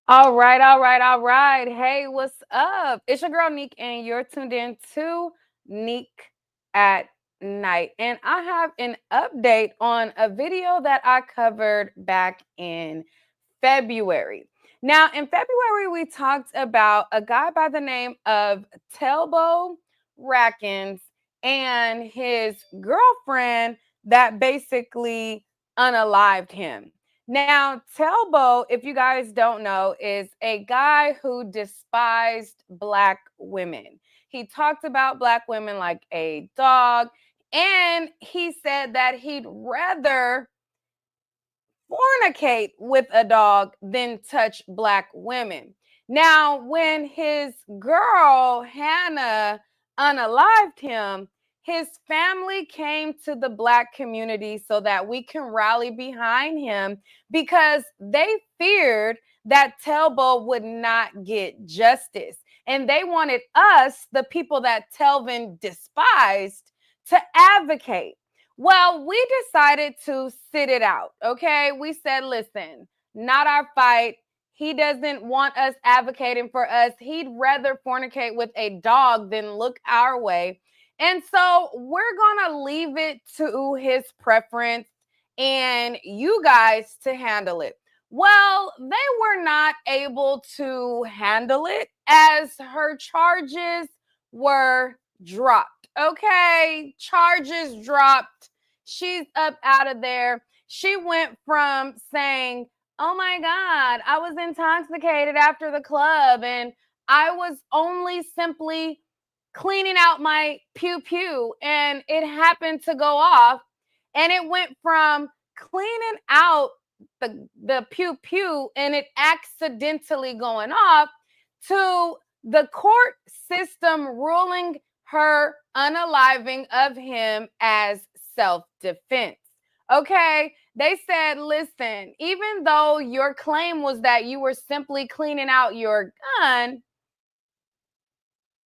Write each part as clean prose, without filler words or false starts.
All right. Hey, what's up? It's your girl Neek, and you're tuned in to Neek at Night. And I have an update on a video that I covered back in February. Now, in February, we talked about a guy by the name of Telbo Rackens and his girlfriend that basically unalived him. Now, Telbo, if you guys don't know, is a guy who despised Black women. He talked about Black women like a dog, and he said that he'd rather fornicate with a dog than touch Black women. Now, when his girl, Hannah, unalived him, his family came to the Black community so that we can rally behind him because they feared that Telbo would not get justice. And they wanted us, the people that Telvin despised, to advocate. Well, we decided to sit it out, okay? We said, listen, not our fight. He doesn't want us advocating for us. He'd rather fornicate with a dog than look our way. And so we're going to leave it to his preference and you guys to handle it. Well, they were not able to handle it as her charges were dropped. Okay, charges dropped. She's up out of there. She went from saying, oh my God, I was intoxicated after the club and I was only simply cleaning out my pew pew and it happened to go off. And it went from cleaning out the pew pew and it accidentally going off to the court system ruling her unaliving of him as self-defense. Okay, they said, listen, even though your claim was that you were simply cleaning out your gun,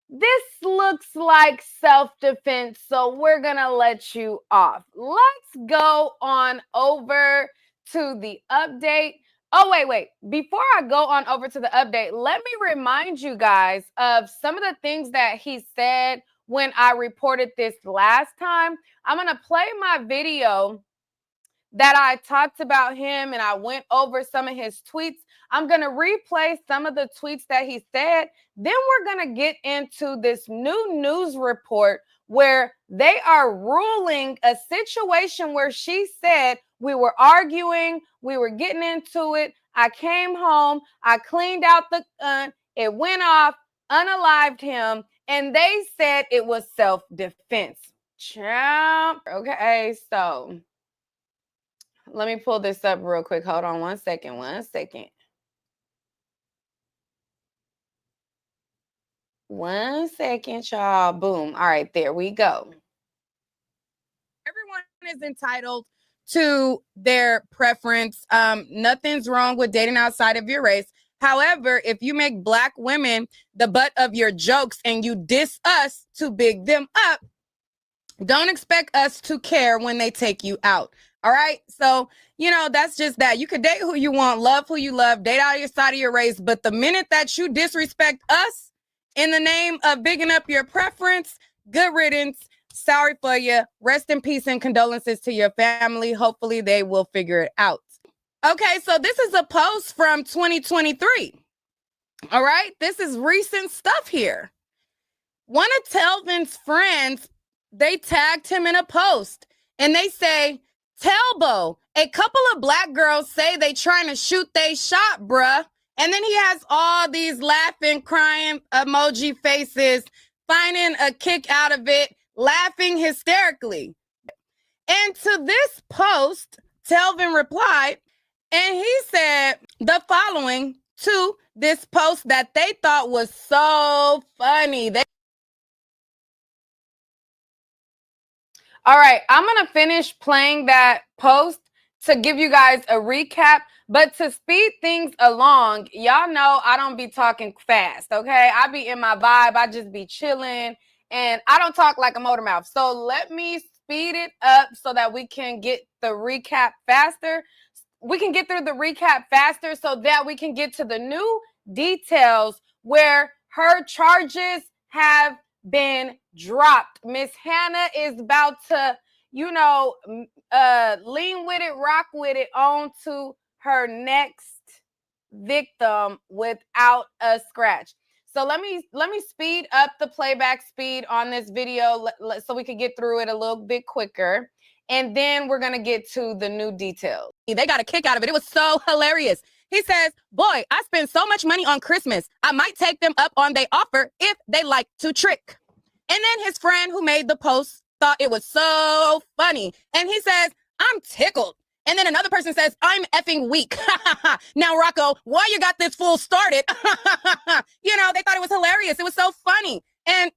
this looks like self-defense, so we're gonna let you off. Let's go on over to the update. Oh, wait. Before I go on over to the update, let me remind you guys of some of the things that he said when I reported this last time. I'm gonna play my video that I talked about him and I went over some of his tweets. I'm going to replay some of the tweets that he said. Then we're going to get into this new news report where they are ruling a situation where she said we were arguing, we were getting into it. I came home, I cleaned out the gun, it went off, unalived him, and they said it was self-defense. Champ. Okay, so let me pull this up real quick. Hold on one second. One second, y'all. Boom. All right, there we go. Everyone is entitled to their preference. Nothing's wrong with dating outside of your race. However, if you make Black women the butt of your jokes and you diss us to big them up, don't expect us to care when they take you out. All right. So, that's just that. You could date who you want, love who you love, date out of your side of your race. But the minute that you disrespect us in the name of bigging up your preference, good riddance. Sorry for you. Rest in peace and condolences to your family. Hopefully they will figure it out. Okay. So this is a post from 2023. All right. This is recent stuff here. One of Telvin's friends, they tagged him in a post and they say, Telbo, a couple of Black girls say they trying to shoot they shot, bruh. And then he has all these laughing, crying emoji faces, finding a kick out of it, laughing hysterically. And to this post, Telvin replied, and he said the following to this post that they thought was so funny. All right, I'm going to finish playing that post to give you guys a recap, but to speed things along, y'all know I don't be talking fast, okay? I be in my vibe. I just be chilling, and I don't talk like a motor mouth. So let me speed it up so that we can get the recap faster. we can get through the recap faster so that we can get to the new details where her charges have been dropped. Miss Hannah is about to, lean with it, rock with it, on to her next victim without a scratch. So let me speed up the playback speed on this video so we can get through it a little bit quicker. And then we're going to get to the new details. They got a kick out of it. It was so hilarious. He says, boy, I spend so much money on Christmas. I might take them up on their offer if they like to trick. And then his friend who made the post thought it was so funny. And he says, I'm tickled. And then another person says, I'm effing weak. Now, Rocco, why you got this fool started? They thought it was hilarious. It was so funny. And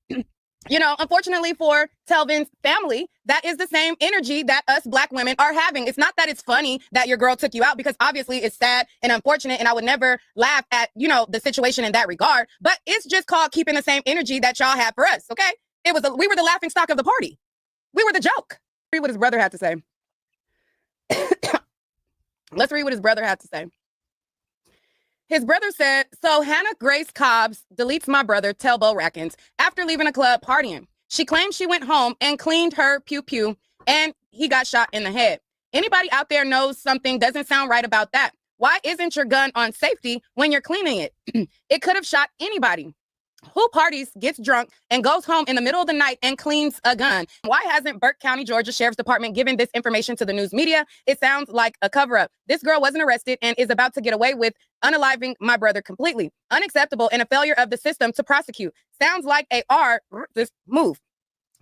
unfortunately for Telvin's family, that is the same energy that us Black women are having. It's not that it's funny that your girl took you out, because obviously it's sad and unfortunate, and I would never laugh at, the situation in that regard, but it's just called keeping the same energy that y'all had for us, okay? We were the laughing stock of the party. We were the joke. Read what his brother had to say. Let's read what his brother had to say. His brother said, so Hannah Grace Cobbs deletes my brother, Telbo Rackins, after leaving a club partying. She claims she went home and cleaned her pew-pew, and he got shot in the head. Anybody out there knows something doesn't sound right about that? Why isn't your gun on safety when you're cleaning it? It could have shot anybody. Who parties, gets drunk, and goes home in the middle of the night and cleans a gun? Why hasn't Burke County, Georgia Sheriff's Department given this information to the news media? It sounds like a cover-up. This girl wasn't arrested and is about to get away with unaliving my brother completely. Unacceptable and a failure of the system to prosecute. Sounds like this move.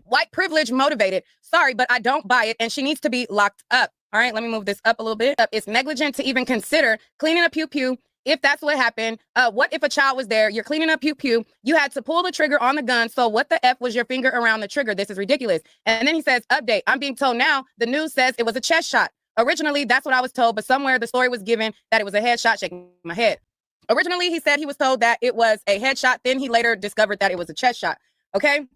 White privilege motivated. Sorry, but I don't buy it, and she needs to be locked up. All right, let me move this up a little bit. It's negligent to even consider cleaning a pew-pew. If that's what happened, what if a child was there? You're cleaning up pew-pew. You had to pull the trigger on the gun. So what the F was your finger around the trigger? This is ridiculous. And then he says, update. I'm being told now the news says it was a chest shot. Originally, that's what I was told, but somewhere the story was given that it was a headshot. Shaking my head. Originally, he said he was told that it was a headshot. Then he later discovered that it was a chest shot. Okay.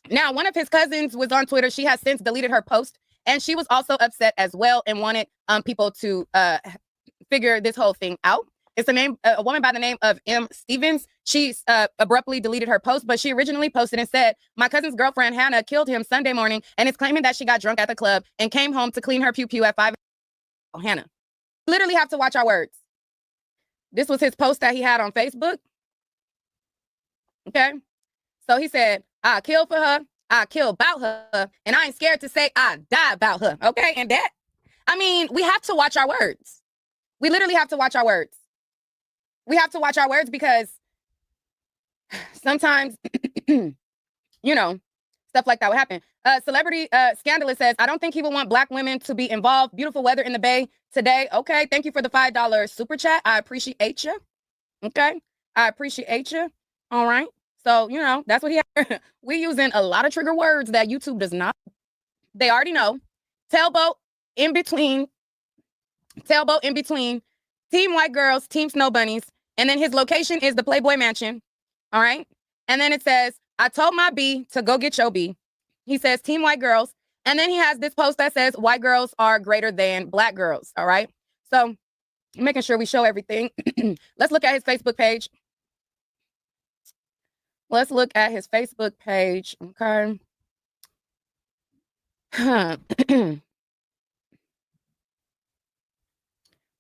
Now, one of his cousins was on Twitter. She has since deleted her post, and she was also upset as well and wanted people to figure this whole thing out. It's a woman by the name of M. Stevens. She abruptly deleted her post, but she originally posted and said, my cousin's girlfriend, Hannah, killed him Sunday morning and is claiming that she got drunk at the club and came home to clean her pew-pew at 5. Oh, Hannah. Literally have to watch our words. This was his post that he had on Facebook. Okay. So he said, I kill for her, I kill about her, and I ain't scared to say I die about her. Okay. And that, we have to watch our words. We literally have to watch our words. We have to watch our words because sometimes, stuff like that would happen. Celebrity Scandalous says, I don't think he would want Black women to be involved. Beautiful weather in the Bay today. Okay. Thank you for the $5 super chat. I appreciate you. Okay. I appreciate you. All right. So, that's what he had. We're using a lot of trigger words that YouTube does not. They already know. Tailboat in between. Team White Girls, Team Snow Bunnies. And then his location is the Playboy Mansion. All right. And then it says, I told my B to go get your B. He says, Team White Girls. And then he has this post that says, white girls are greater than Black girls. All right. So making sure we show everything. Let's look at his Facebook page. Okay. All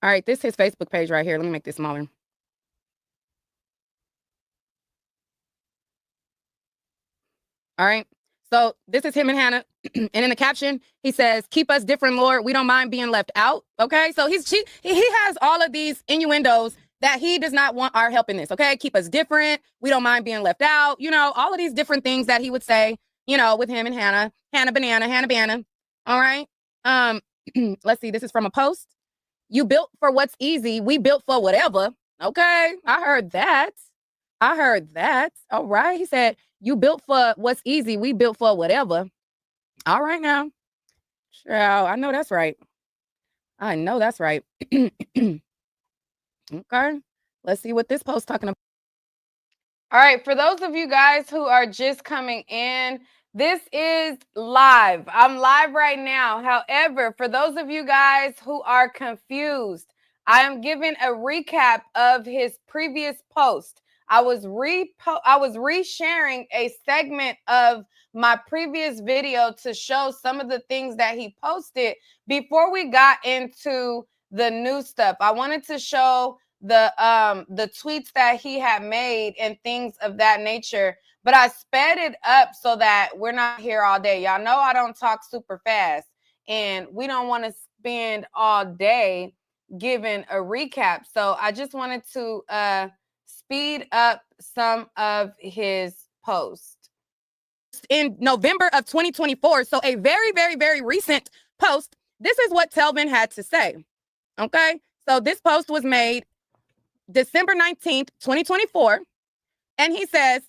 right. This is his Facebook page right here. Let me make this smaller. All right. So this is him and Hannah. And in the caption, he says, keep us different, Lord. We don't mind being left out. Okay. So he has all of these innuendos that he does not want our help in this. Okay. Keep us different. We don't mind being left out. All of these different things that he would say, with him and Hannah. Hannah Banana. All right. Let's see. This is from a post. You built for what's easy. We built for whatever. Okay. I heard that. All right. He said, you built for what's easy. We built for whatever. All right now. Child, I know that's right. Okay. Let's see what this post talking about. All right. For those of you guys who are just coming in, this is live. I'm live right now. However, for those of you guys who are confused, I am giving a recap of his previous post. I was resharing a segment of my previous video to show some of the things that he posted before we got into the new stuff. I wanted to show the tweets that he had made and things of that nature, but I sped it up so that we're not here all day. Y'all know I don't talk super fast, and we don't want to spend all day giving a recap. So I just wanted to speed up some of his posts. In November of 2024, so a very, very, very recent post, this is what Telvin had to say. Okay, so this post was made December 19th, 2024, and he says,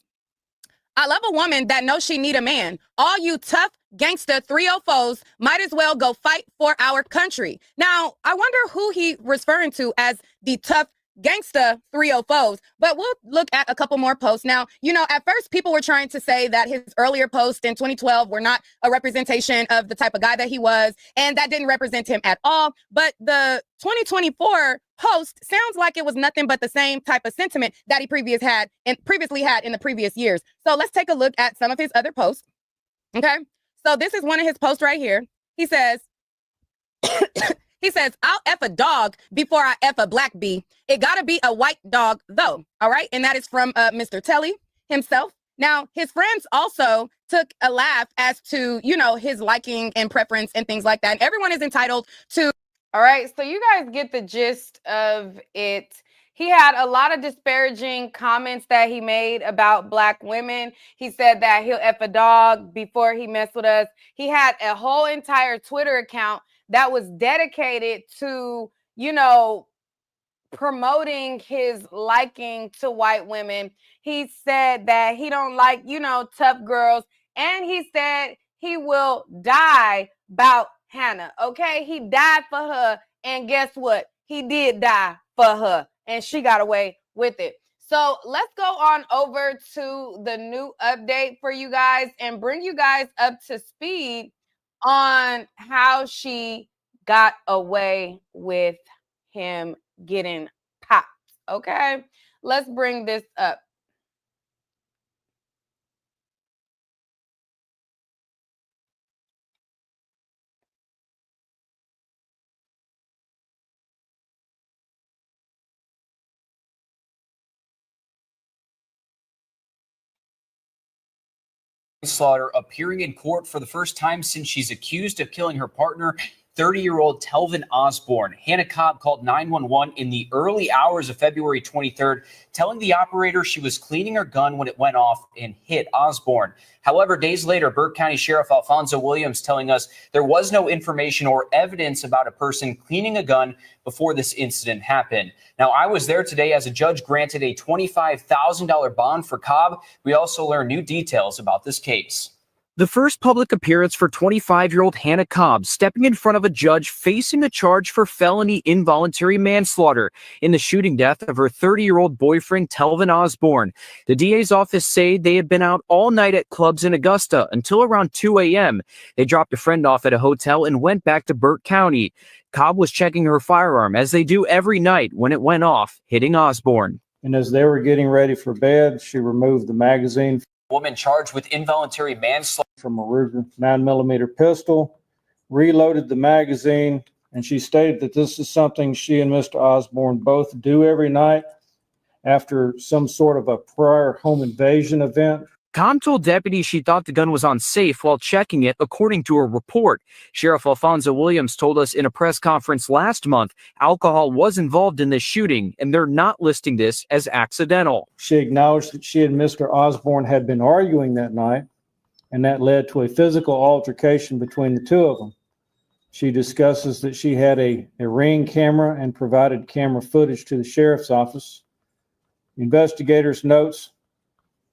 I love a woman that knows she need a man. All you tough gangster 304s might as well go fight for our country. Now, I wonder who he referring to as the tough gangsta 304s, but we'll look at a couple more posts. Now, you know, at first people were trying to say that his earlier posts in 2012 were not a representation of the type of guy that he was, and that didn't represent him at all. But the 2024 post sounds like it was nothing but the same type of sentiment that he previously had in the previous years. So let's take a look at some of his other posts. Okay, so this is one of his posts right here. He says, he says, I'll F a dog before I F a black bee. It gotta be a white dog though. All right. And that is from Mr. Telly himself. Now, his friends also took a laugh as to, you know, his liking and preference and things like that. And everyone is entitled to. All right. So you guys get the gist of it. He had a lot of disparaging comments that he made about black women. He said that he'll F a dog before he mess with us. He had a whole entire Twitter account that was dedicated to, you know, promoting his liking to white women. He said that he don't like, you know, tough girls. And he said he will die about Hannah. Okay. He died for her. And guess what? He did die for her. And she got away with it. So let's go on over to the new update for you guys and bring you guys up to speed on how she got away with him getting popped. Okay, let's bring this up. Slaughter appearing in court for the first time since she's accused of killing her partner, 30-year-old Telvin Osborne. Hannah Cobb called 911 in the early hours of February 23rd, telling the operator she was cleaning her gun when it went off and hit Osborne. However, days later, Burke County Sheriff Alfonso Williams telling us there was no information or evidence about a person cleaning a gun before this incident happened. Now, I was there today as a judge granted a $25,000 bond for Cobb. We also learned new details about this case. The first public appearance for 25-year-old Hannah Cobb stepping in front of a judge facing a charge for felony involuntary manslaughter in the shooting death of her 30-year-old boyfriend, Telvin Osborne. The DA's office say they had been out all night at clubs in Augusta until around 2 a.m. They dropped a friend off at a hotel and went back to Burke County. Cobb was checking her firearm, as they do every night, when it went off, hitting Osborne. And as they were getting ready for bed, she removed the magazine. Woman charged with involuntary manslaughter From a Ruger 9mm pistol, reloaded the magazine, and she stated that this is something she and Mr. Osborne both do every night after some sort of a prior home invasion event. Cobb told deputies she thought the gun was on safe while checking it, according to a report. Sheriff Alfonso Williams told us in a press conference last month alcohol was involved in this shooting, and they're not listing this as accidental. She acknowledged that she and Mr. Osborne had been arguing that night, and that led to a physical altercation between the two of them. She discusses that she had a Ring camera and provided camera footage to the sheriff's office. Investigators' notes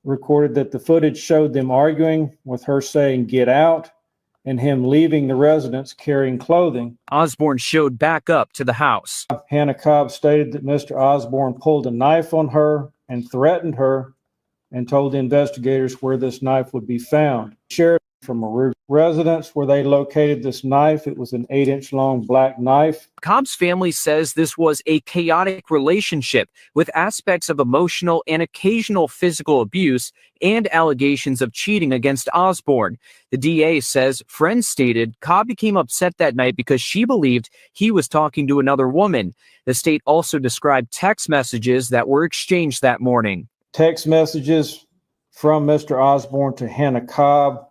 recorded that the footage showed them arguing, with her saying, "Get out," and him leaving the residence carrying clothing. Osborne showed back up to the house. Hannah Cobb stated that Mr. Osborne pulled a knife on her and threatened her and told the investigators where this knife would be found. Sheriff from a residence where they located this knife. It was an 8-inch long black knife. Cobb's family says this was a chaotic relationship with aspects of emotional and occasional physical abuse and allegations of cheating against Osborne. The DA says friends stated Cobb became upset that night because she believed he was talking to another woman. The state also described text messages that were exchanged that morning. Text messages from Mr. Osborne to Hannah Cobb.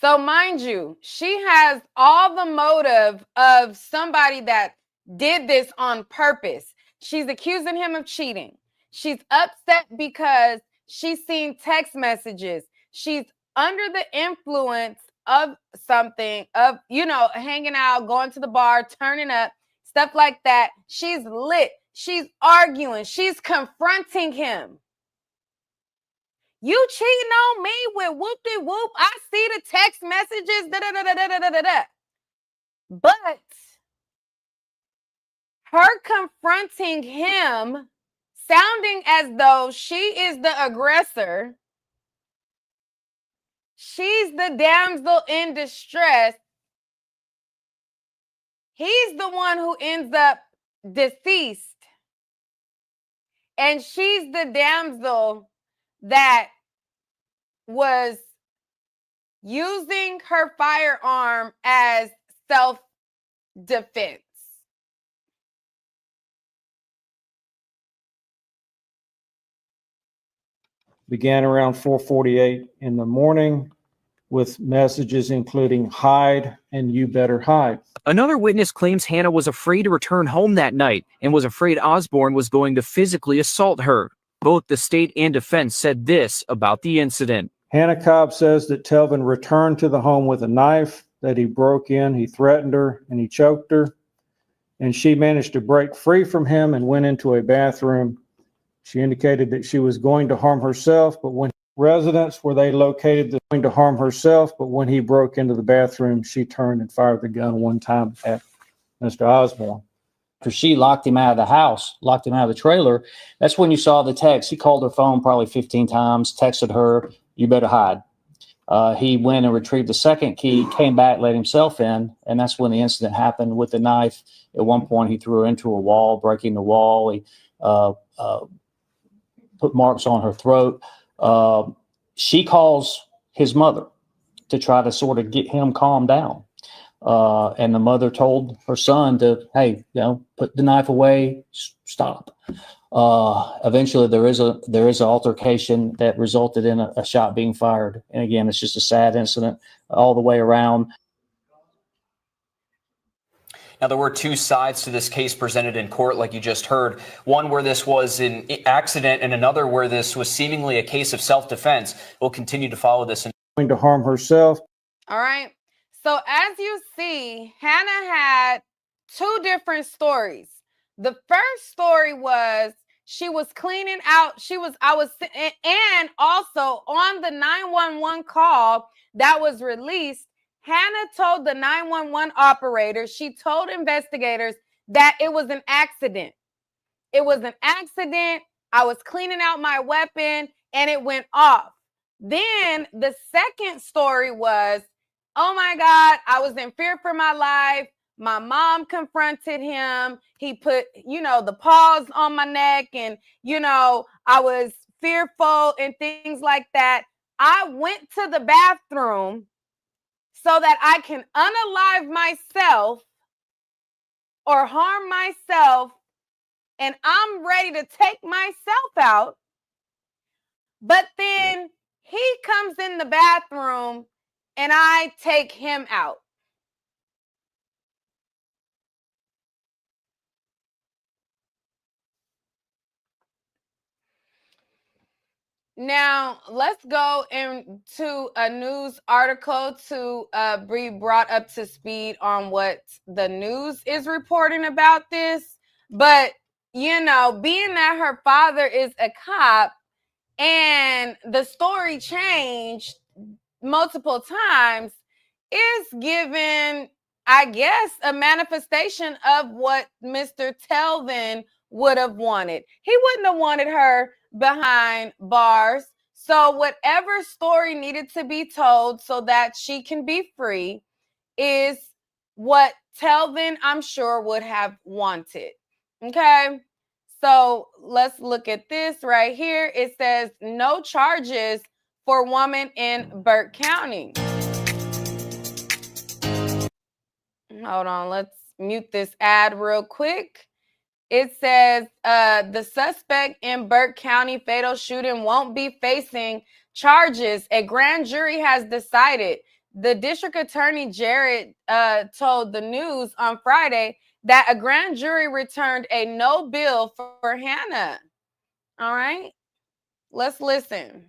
So mind you, she has all the motive of somebody that did this on purpose. She's accusing him of cheating. She's upset because she's seen text messages. She's under the influence of something, of, hanging out, going to the bar, turning up, stuff like that. She's lit. She's arguing. She's confronting him. You cheating on me with whoop-de-whoop. I see the text messages, da-da-da-da-da-da-da-da. But her confronting him, sounding as though she is the aggressor, she's the damsel in distress, he's the one who ends up deceased, and she's the damsel that was using her firearm as self-defense. Began around 4:48 in the morning with messages including hide and you better hide. Another witness claims Hannah was afraid to return home that night and was afraid Osborne was going to physically assault her. Both the state and defense said this about the incident. Hannah Cobb says that Telvin returned to the home with a knife, that he broke in, he threatened her, and he choked her. And she managed to break free from him and went into a bathroom. She indicated that she was going to harm herself, but when residents where they located going to harm herself, but when he broke into the bathroom, she turned and fired the gun one time at Mr. Osborne. After she locked him out of the house, locked him out of the trailer, that's when you saw the text. He called her phone probably 15 times, texted her, you better hide. He went and retrieved the second key, came back, let himself in, and that's when the incident happened with the knife. At one point, he threw her into a wall, breaking the wall. He put marks on her throat. She calls his mother to try to sort of get him calmed down. And the mother told her son to, hey, put the knife away, stop. Eventually there is an altercation that resulted in a shot being fired. And again, it's just a sad incident all the way around. Now, there were two sides to this case presented in court, like you just heard. One where this was an accident and another where this was seemingly a case of self-defense. We'll continue to follow this. Going to harm herself. All right. So as you see, Hannah had two different stories. The first story was she was cleaning out. And also on the 911 call that was released, Hannah told the 911 operator, she told investigators that it was an accident. It was an accident. I was cleaning out my weapon and it went off. Then the second story was, oh my God, I was in fear for my life. My mom confronted him. He put, the paws on my neck and, I was fearful and things like that. I went to the bathroom so that I can unalive myself or harm myself, and I'm ready to take myself out. But then he comes in the bathroom and I take him out. Now, let's go into a news article to be brought up to speed on what the news is reporting about this. But, being that her father is a cop and the story changed multiple times is given, I guess, a manifestation of what Mr. Telvin would have wanted. He wouldn't have wanted her behind bars. So whatever story needed to be told so that she can be free is what Telvin, I'm sure, would have wanted. Okay. So let's look at this right here. It says no charges for woman in Burke County. Hold on, let's mute this ad real quick. It says the suspect in Burke County fatal shooting won't be facing charges. A grand jury has decided. The district attorney, Jared, told the news on Friday that a grand jury returned a no bill for Hannah. All right, let's listen.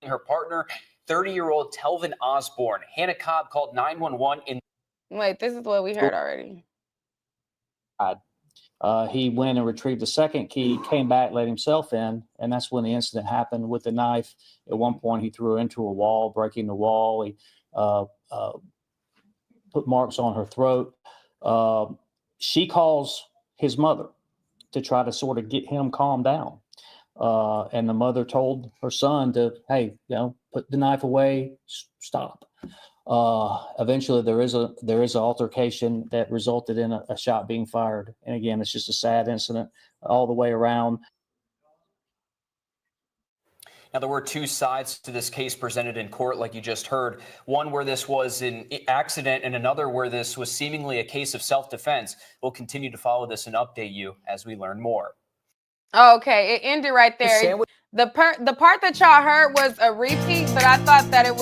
Her partner, 30-year-old Telvin Osborne. Hannah Cobb called 911 in. Wait, this is what we heard already. He went and retrieved the second key, came back, let himself in, and that's when the incident happened with the knife. At one point, he threw her into a wall, breaking the wall. He put marks on her throat. She calls his mother to try to sort of get him calmed down. And the mother told her son to, hey, put the knife away, stop. Eventually there is an altercation that resulted in a shot being fired. And again, it's just a sad incident all the way around. Now, there were two sides to this case presented in court, like you just heard. One where this was an accident and another where this was seemingly a case of self-defense. We'll continue to follow this and update you as we learn more. Okay, it ended right there. The part that y'all heard was a repeat, but I thought that it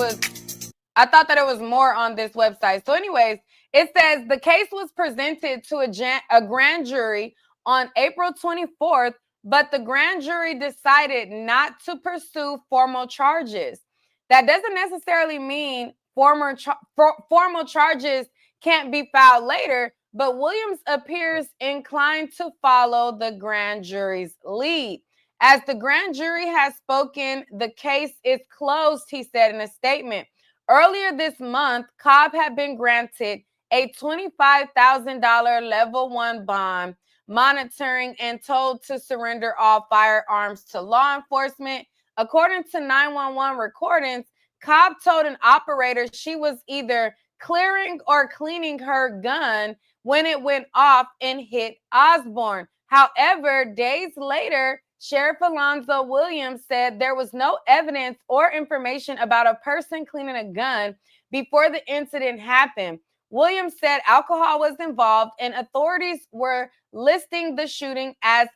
was more on this website. So anyways, it says the case was presented to a grand jury on April 24th, but the grand jury decided not to pursue formal charges. That doesn't necessarily mean formal charges can't be filed later, but Williams appears inclined to follow the grand jury's lead. As the grand jury has spoken, the case is closed, he said in a statement. Earlier this month, Cobb had been granted a $25,000 level 1 bond, monitoring and told to surrender all firearms to law enforcement. According to 911 recordings, Cobb told an operator she was either clearing or cleaning her gun when it went off and hit Osborne. However, days later, Sheriff Alonzo Williams said there was no evidence or information about a person cleaning a gun before the incident happened. Williams said alcohol was involved and authorities were listing the shooting as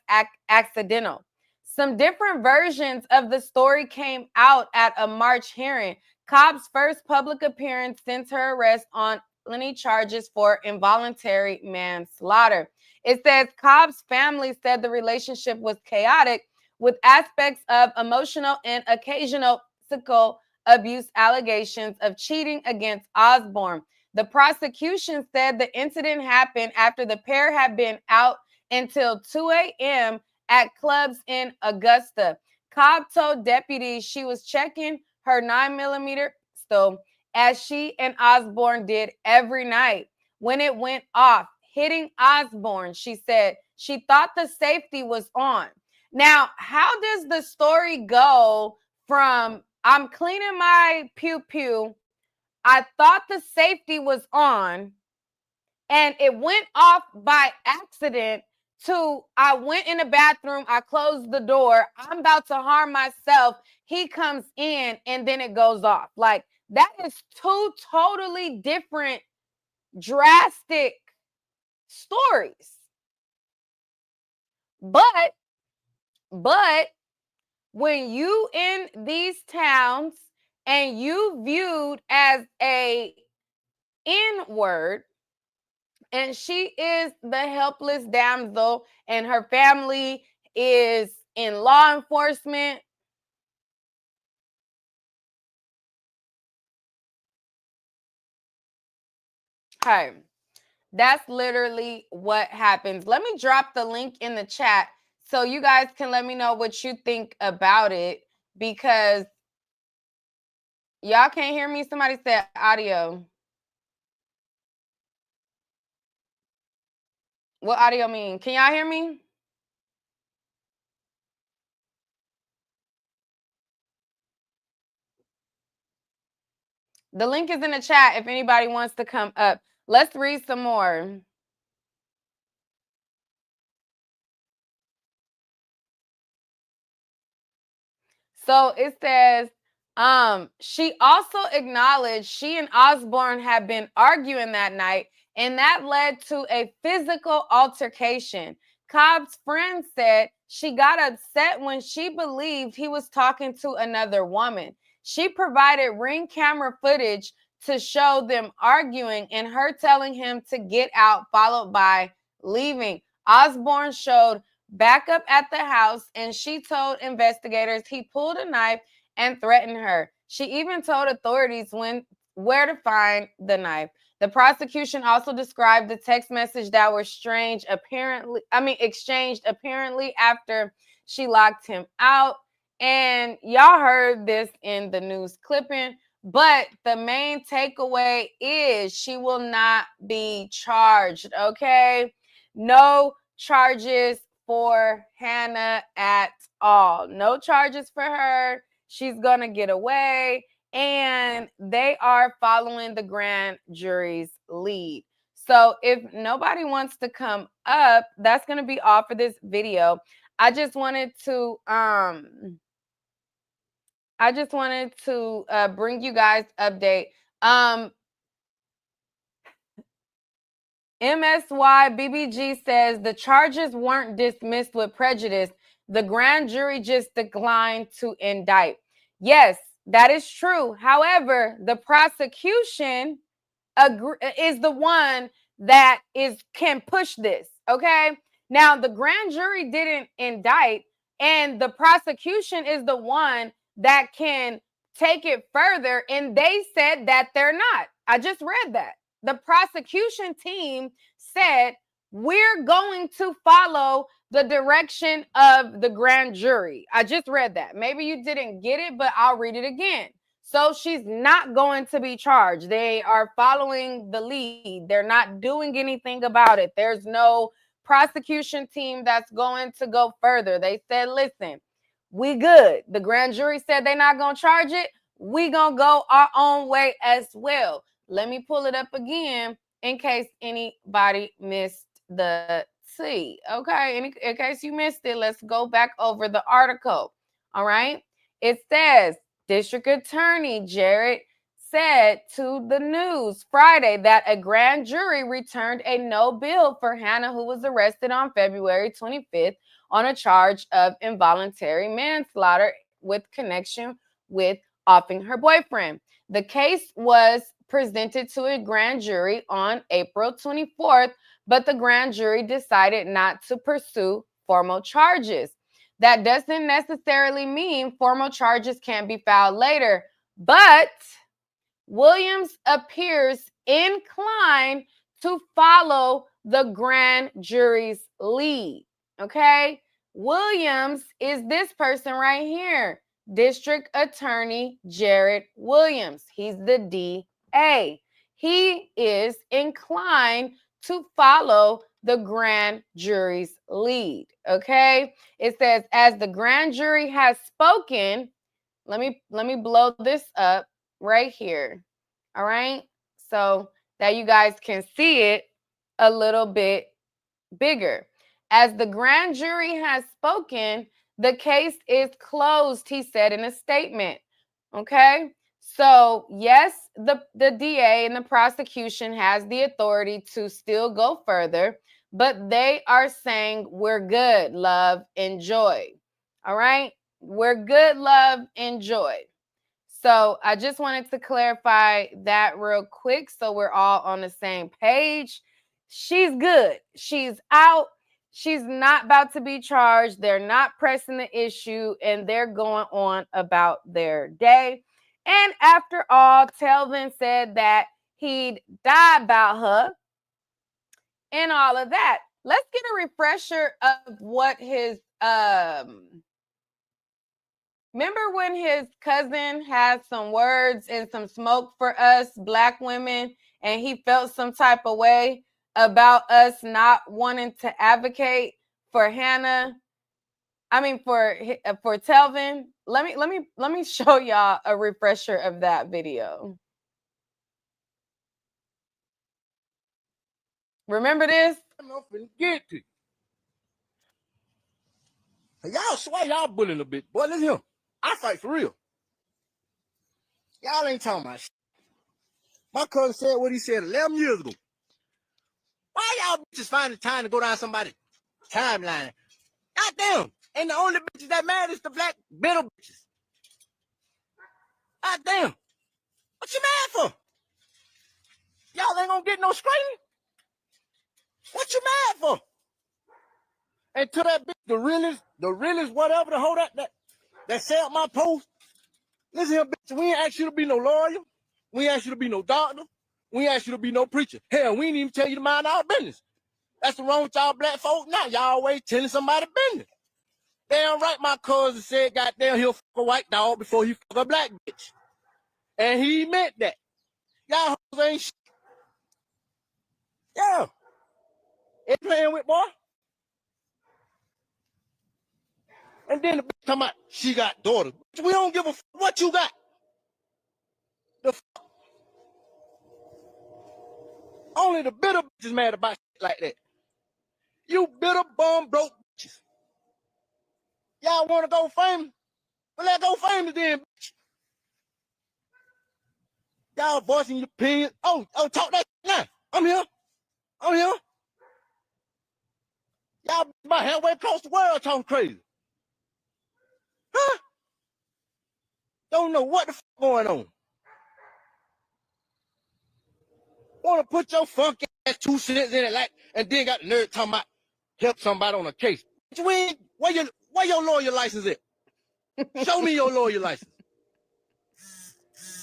accidental. Some different versions of the story came out at a March hearing. Cobb's first public appearance since her arrest on felony charges for involuntary manslaughter. It says Cobb's family said the relationship was chaotic with aspects of emotional and occasional physical abuse allegations of cheating against Osborne. The prosecution said the incident happened after the pair had been out until 2 a.m. at clubs in Augusta. Cobb told deputies she was checking her 9mm pistol as she and Osborne did every night. When it went off, hitting Osborne, she said she thought the safety was on. Now, how does the story go from I'm cleaning my pew-pew, I thought the safety was on, and it went off by accident, to I went in the bathroom, I closed the door, I'm about to harm myself, he comes in, and then it goes off? Like, that is two totally different, drastic stories. But when you in these towns and you viewed as a N-word, and she is the helpless damsel and her family is in law enforcement, hey, that's literally what happens. Let me drop the link in the chat so you guys can let me know what you think about it, because y'all can't hear me. Somebody said audio. What audio mean? Can y'all hear me? The link is in the chat if anybody wants to come up. Let's read some more. So it says, she also acknowledged she and Osborne had been arguing that night, and that led to a physical altercation. Cobb's friend said she got upset when she believed he was talking to another woman. She provided ring camera footage to show them arguing and her telling him to get out, followed by leaving. Osborne showed back up at the house, and she told investigators he pulled a knife and threatened her. She even told authorities where to find the knife. The prosecution also described the text message that were exchanged apparently after she locked him out. And y'all heard this in the news clipping, but the main takeaway is she will not be charged, okay? No charges for Hannah at all. No charges for her. She's going to get away. And they are following the grand jury's lead. So if nobody wants to come up, that's going to be all for this video. I just wanted to bring you guys update. MSY BBG says the charges weren't dismissed with prejudice. The grand jury just declined to indict. Yes, that is true. However, the prosecution is the one that can push this. Okay. Now, the grand jury didn't indict, and the prosecution is the one that can take it further. And they said that they're not. I just read that. The prosecution team said, we're going to follow the direction of the grand jury. I just read that. Maybe you didn't get it, but I'll read it again. So she's not going to be charged. They are following the lead. They're not doing anything about it. There's no prosecution team that's going to go further. They said, listen, we good. The grand jury said they're not going to charge it. We going to go our own way as well. Let me pull it up again in case anybody missed the tea. Okay, in case you missed it, let's go back over the article. All right. It says, District Attorney Jarrett said to the news Friday that a grand jury returned a no bill for Hannah, who was arrested on February 25th on a charge of involuntary manslaughter with connection with offing her boyfriend. The case was presented to a grand jury on April 24th, but the grand jury decided not to pursue formal charges. That doesn't necessarily mean formal charges can't be filed later, but Williams appears inclined to follow the grand jury's lead. Okay? Williams is this person right here, District Attorney Jarrett Williams. He's the DA. He is inclined to follow the grand jury's lead. Okay? It says, as the grand jury has spoken, let me blow this up right here. All right? So that you guys can see it a little bit bigger. As the grand jury has spoken, the case is closed, he said in a statement. Okay? So, yes, the DA and the prosecution has the authority to still go further, but they are saying we're good, love, enjoy. All right? We're good, love, enjoy. So I just wanted to clarify that real quick so we're all on the same page. She's good. She's out. She's not about to be charged. They're not pressing the issue, and they're going on about their day. And after all, Telvin said that he'd die about her and all of that. Let's get a refresher of what his remember when his cousin had some words and some smoke for us Black women, and he felt some type of way about us not wanting to advocate for Hannah? I mean, for Telvin. Let me show y'all a refresher of that video. Remember this? I'm finna get to you. Y'all swear y'all bullying a bit. Boy, listen here. I fight for real. Y'all ain't talking about shit. My cousin said what he said 11 years ago. Why y'all bitches find the time to go down somebody's timeline? Goddamn. And the only bitches that mad is the black bitter bitches. Goddamn. What you mad for? Y'all ain't gonna get no screening? What you mad for? And to that bitch, the realest whatever the whole that said my post. Listen here, bitch, we ain't ask you to be no lawyer. We ain't ask you to be no doctor. We ain't ask you to be no preacher. Hell, we ain't even tell you to mind our business. That's the wrong with y'all black folk now. Y'all always telling somebody business. Damn right, my cousin said, goddamn, he'll fuck a white dog before he fuck a black bitch. And he meant that. Y'all hoes ain't shit. Yeah. It playing with, boy. And then the bitch talking about she got daughters. We don't give a fuck what you got. The fuck? Only the bitter bitches mad about shit like that. You bitter bum broke bitches. Y'all want to go famous? Well, let's go famous then, bitch. Y'all voicing your opinion. Oh, talk that now. I'm here. Y'all about halfway across the world talking crazy. Huh? Don't know what the fuck going on. Want to put your funky ass 2 cents in it, like, and then got the nerd talking about help somebody on a case. Where your lawyer license at? Show me your lawyer license.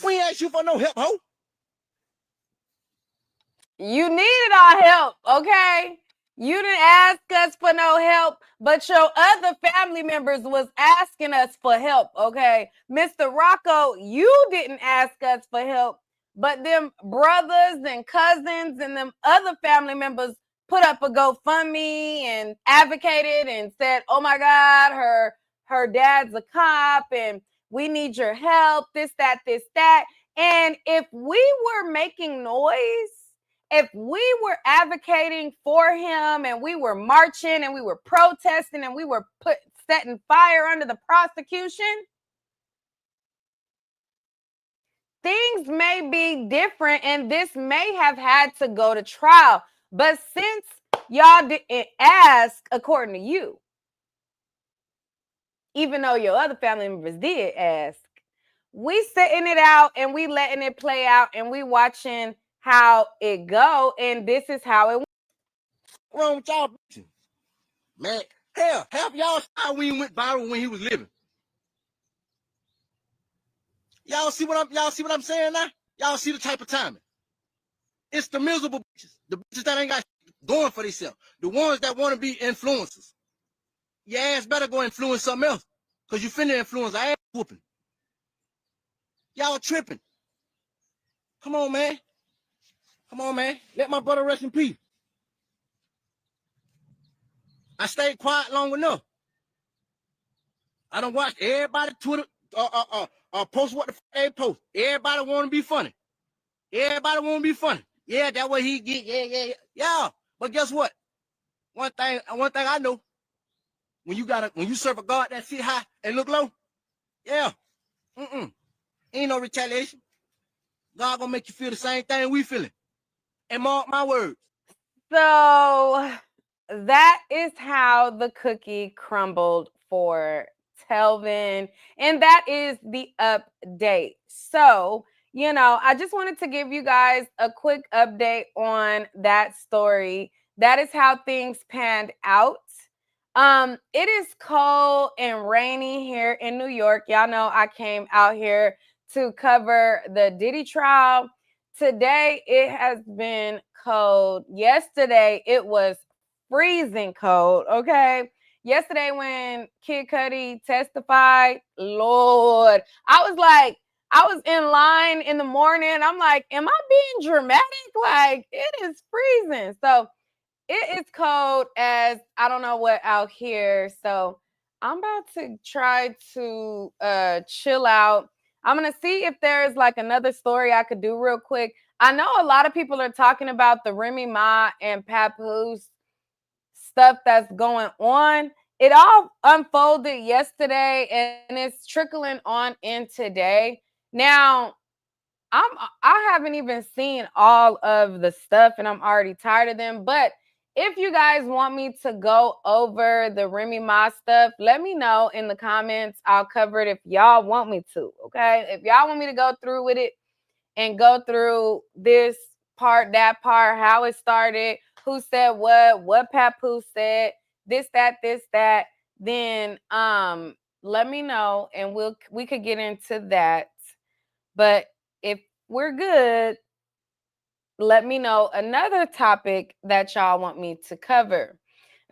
We ain't ask you for no help, ho. You needed our help, okay? You didn't ask us for no help, but your other family members was asking us for help, okay? Mr. Rocco, you didn't ask us for help, but them brothers and cousins and them other family members put up a GoFundMe and advocated and said, oh my God, her dad's a cop and we need your help, this, that. And if we were making noise, if we were advocating for him and we were marching and we were protesting and we were setting fire under the prosecution, things may be different and this may have had to go to trial. But since y'all didn't ask according to you, even though your other family members did ask, we sitting it out and we letting it play out and we watching how it go, and this is how it went. What's wrong with y'all bitches? Man, hell, half y'all Halloween went viral when he was living. Y'all see what I'm saying now? Y'all see the type of timing. It's the miserable bitches. The bitches that ain't got going for themselves. The ones that want to be influencers. Your ass better go influence something else. Because you finna influence ass whooping. Y'all tripping. Come on, man. Let my brother rest in peace. I stayed quiet long enough. I don't watch everybody Twitter post what the fuck they post. Everybody want to be funny. Yeah, that way he get. Yeah. But guess what? One thing I know. When you serve a God that sit high and look low, yeah. Ain't no retaliation. God gonna make you feel the same thing we feeling. And mark my words. So that is how the cookie crumbled for Telvin. And that is the update. So, I just wanted to give you guys a quick update on that story. That is how things panned out. It is cold and rainy here in New York. Y'all know I came out here to cover the Diddy trial. Today it has been cold. Yesterday it was freezing cold, okay? Yesterday when Kid Cudi testified, Lord, I was in line in the morning. I'm like, am I being dramatic? Like, it is freezing. So it is cold as I don't know what out here. So I'm about to try to chill out. I'm going to see if there's like another story I could do real quick. I know a lot of people are talking about the Remy Ma and Papoose stuff that's going on. It all unfolded yesterday and it's trickling on in today. Now, I haven't even seen all of the stuff and I'm already tired of them. But if you guys want me to go over the Remy Ma stuff, let me know in the comments. I'll cover it if y'all want me to. Okay. If y'all want me to go through with it and go through this part, that part, how it started, who said what Papoose said, this, that, then let me know and we could get into that. But if we're good, let me know another topic that y'all want me to cover.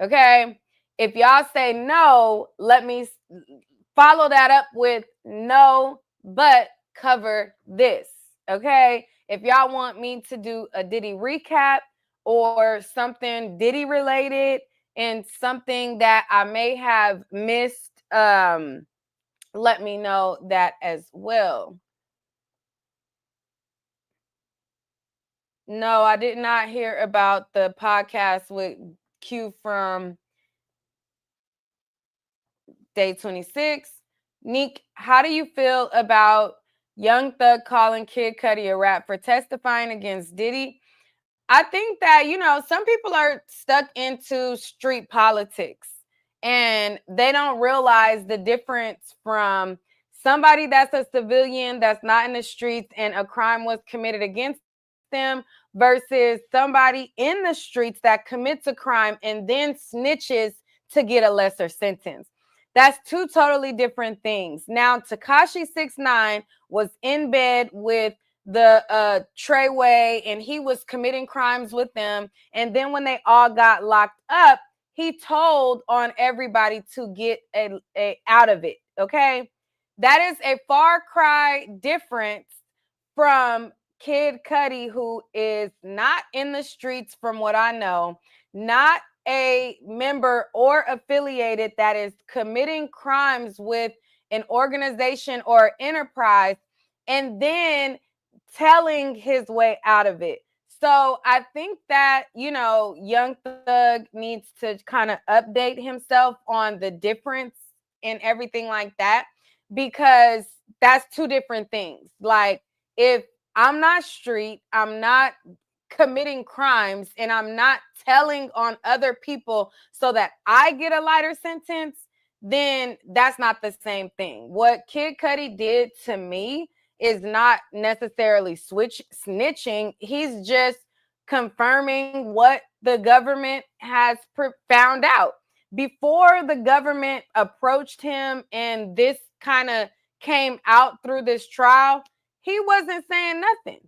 Okay. If y'all say no, let me follow that up with no, but cover this. Okay. If y'all want me to do a Diddy recap or something Diddy related and something that I may have missed, let me know that as well. No, I did not hear about the podcast with Q from Day 26. Neek, how do you feel about Young Thug calling Kid Cudi a rat for testifying against Diddy? I think that, some people are stuck into street politics and they don't realize the difference from somebody that's a civilian that's not in the streets and a crime was committed against them versus somebody in the streets that commits a crime and then snitches to get a lesser sentence. That's two totally different things. Now, Tekashi 6ix9ine was in bed with the Treyway and he was committing crimes with them. And then when they all got locked up, he told on everybody to get a out of it. Okay. That is a far cry difference from Kid Cudi, who is not in the streets from what I know, not a member or affiliated that is committing crimes with an organization or enterprise and then telling his way out of it. So I think that, Young Thug needs to kind of update himself on the difference and everything like that, because that's two different things. Like, if I'm not street, I'm not committing crimes, and I'm not telling on other people so that I get a lighter sentence, then that's not the same thing. What Kid Cudi did to me is not necessarily snitching. He's just confirming what the government has found out. Before the government approached him and this kind of came out through this trial, he wasn't saying nothing.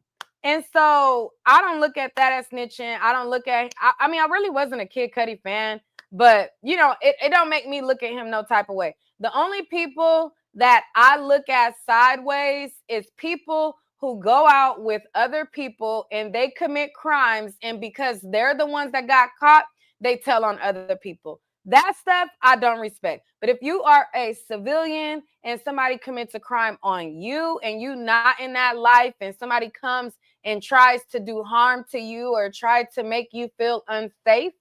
And so I don't look at that as snitching. I don't look at, I mean, I really wasn't a Kid Cudi fan, but it don't make me look at him no type of way. The only people that I look at sideways is people who go out with other people and they commit crimes, and because they're the ones that got caught, they tell on other people. That stuff I don't respect. But if you are a civilian and somebody commits a crime on you and you not in that life, and somebody comes and tries to do harm to you or try to make you feel unsafe,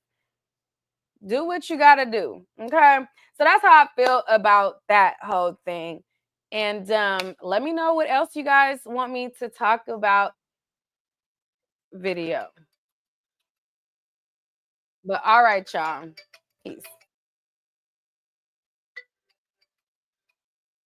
do what you got to do. Okay. So that's how I feel about that whole thing. And let me know what else you guys want me to talk about video. But all right, y'all. Peace.